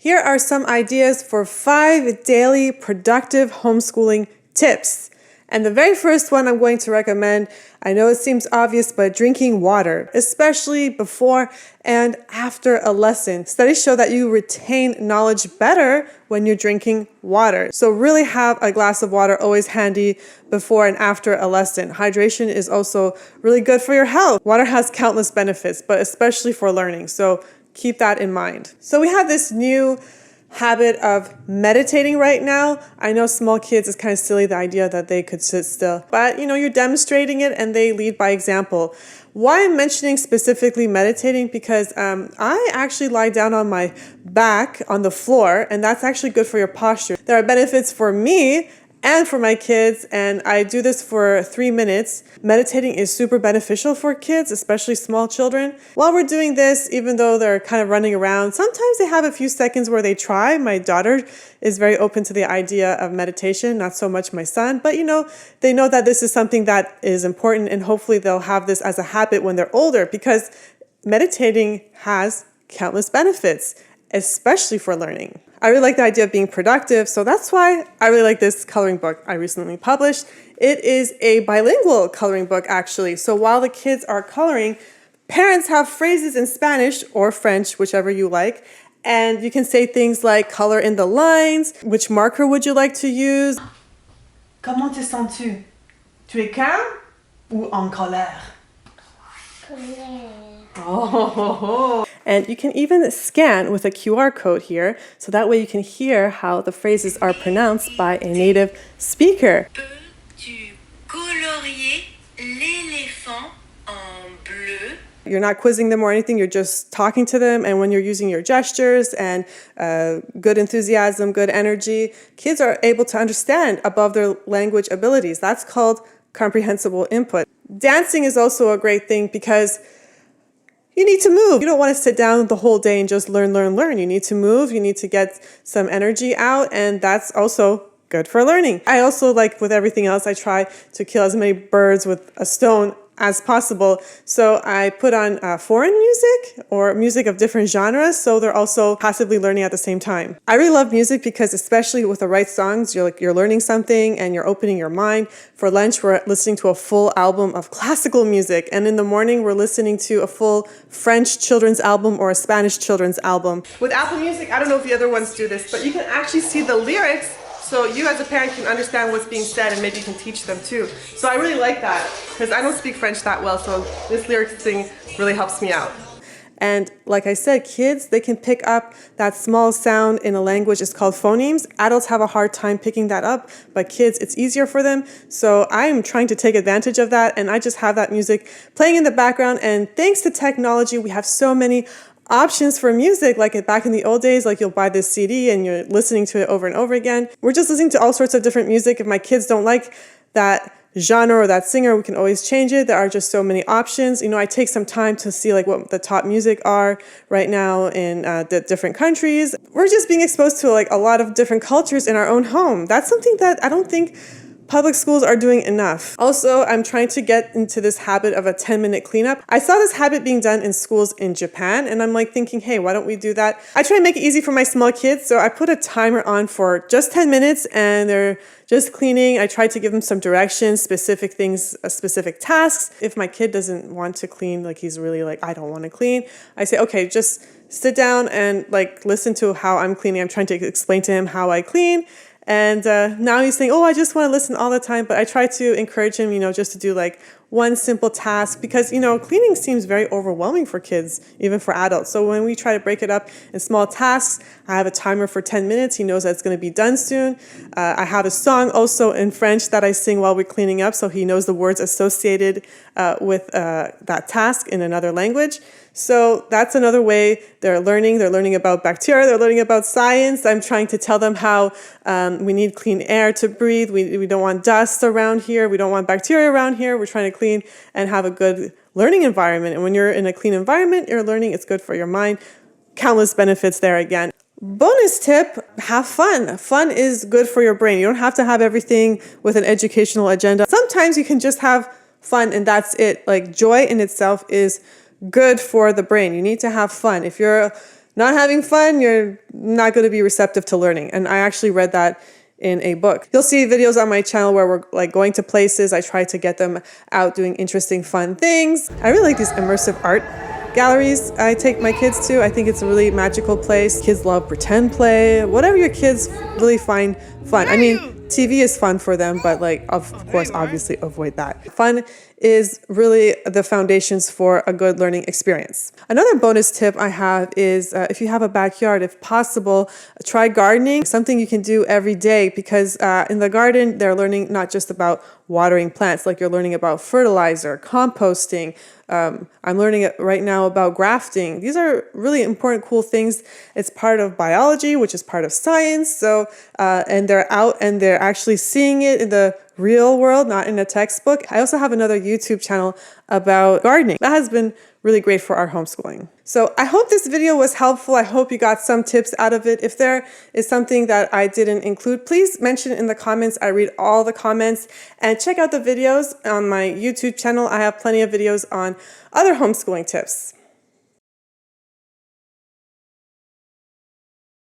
Here are some ideas for 5 daily productive homeschooling tips. And the very first one I'm going to recommend, I know it seems obvious, but drinking water, especially before and after a lesson. Studies show that you retain knowledge better when you're drinking water. So really have a glass of water always handy before and after a lesson. Hydration is also really good for your health. Water has countless benefits, but especially for learning. So keep that in mind. So we have this new habit of meditating right now. I know small kids, it's kind of silly, the idea that they could sit still, but you're demonstrating it and they lead by example. Why I'm mentioning specifically meditating, because I actually lie down on my back on the floor, and that's actually good for your posture. There are benefits for me and for my kids, and I do this for 3 minutes. Meditating is super beneficial for kids, especially small children. While we're doing this, even though they're kind of running around, sometimes they have a few seconds where they try. My daughter is very open to the idea of meditation, not so much my son, but they know that this is something that is important, and hopefully they'll have this as a habit when they're older, because meditating has countless benefits, especially for learning. I really like the idea of being productive, so that's why I really like this coloring book I recently published. It is a bilingual coloring book, actually. So while the kids are coloring, parents have phrases in Spanish or French, whichever you like, and you can say things like color in the lines, which marker would you like to use? Comment te sens-tu? Tu es calme ou en colère? Colère. Oh. And you can even scan with a QR code here, so that way you can hear how the phrases are pronounced by a native speaker. Peux-tu colorier l'éléphant en bleu? You're not quizzing them or anything, you're just talking to them, and when you're using your gestures and good enthusiasm, good energy, kids are able to understand above their language abilities. That's called comprehensible input. Dancing is also a great thing because you need to move. You don't want to sit down the whole day and just learn. You need to move, you need to get some energy out, and that's also good for learning. I also, like with everything else, I try to kill as many birds with a stone as possible. So I put on foreign music or music of different genres, so they're also passively learning at the same time. I really love music because, especially with the right songs, you're learning something and you're opening your mind. For lunch, we're listening to a full album of classical music, and in the morning, we're listening to a full French children's album or a Spanish children's album. With Apple Music, I don't know if the other ones do this, but you can actually see the lyrics, so you as a parent can understand what's being said, and maybe you can teach them too. So I really like that, because I don't speak French that well, so this lyrics thing really helps me out. And like I said, kids, they can pick up that small sound in a language. It's called phonemes. Adults have a hard time picking that up, but kids, it's easier for them. So I'm trying to take advantage of that, and I just have that music playing in the background. And thanks to technology, we have so many options for music. Like back in the old days, like you'll buy this CD and you're listening to it over and over again. We're just listening to all sorts of different music. If my kids don't like that genre or that singer, we can always change it. There are just so many options. I take some time to see like what the top music are right now in the different countries. We're just being exposed to like a lot of different cultures in our own home. That's something that I don't think public schools are doing enough. Also, I'm trying to get into this habit of a 10-minute cleanup. I saw this habit being done in schools in Japan, and I'm like thinking, hey, why don't we do that? I try to make it easy for my small kids, so I put a timer on for just 10 minutes, and they're just cleaning. I try to give them some directions, specific things, specific tasks. If my kid doesn't want to clean, like he's really like, I don't want to clean, I say, okay, just sit down and like listen to how I'm cleaning. I'm trying to explain to him how I clean. And now he's saying, oh, I just want to listen all the time. But I try to encourage him, just to do like one simple task, because, cleaning seems very overwhelming for kids, even for adults. So when we try to break it up in small tasks, I have a timer for 10 minutes. He knows that it's going to be done soon. I have a song also in French that I sing while we're cleaning up, so he knows the words associated with that task in another language. So that's another way they're learning. They're learning about bacteria. They're learning about science. I'm trying to tell them how we need clean air to breathe. We don't want dust around here. We don't want bacteria around here. We're trying to clean and have a good learning environment. And when you're in a clean environment, you're learning. It's good for your mind. Countless benefits there again. Bonus tip, have fun. Fun is good for your brain. You don't have to have everything with an educational agenda. Sometimes you can just have fun and that's it. Like joy in itself is good for the brain. You need to have fun. If you're not having fun, you're not going to be receptive to learning. And I actually read that in a book. You'll see videos on my channel where we're like going to places. I try to get them out doing interesting, fun things. I really like these immersive art galleries I take my kids to. I think it's a really magical place. Kids love pretend play, whatever your kids really find fun. I mean, TV is fun for them, but like, of course, obviously avoid that. Fun is really the foundations for a good learning experience. Another bonus tip I have is if you have a backyard, if possible, try gardening, something you can do every day, because in the garden, they're learning not just about watering plants, like you're learning about fertilizer, composting. I'm learning it right now about grafting. These are really important, cool things. It's part of biology, which is part of science. So, and they're out and they're actually seeing it in the real world, not in a textbook. I also have another YouTube channel about gardening. That has been really great for our homeschooling. So I hope this video was helpful. I hope you got some tips out of it. If there is something that I didn't include, please mention it in the comments. I read all the comments, and check out the videos on my YouTube channel. I have plenty of videos on other homeschooling tips.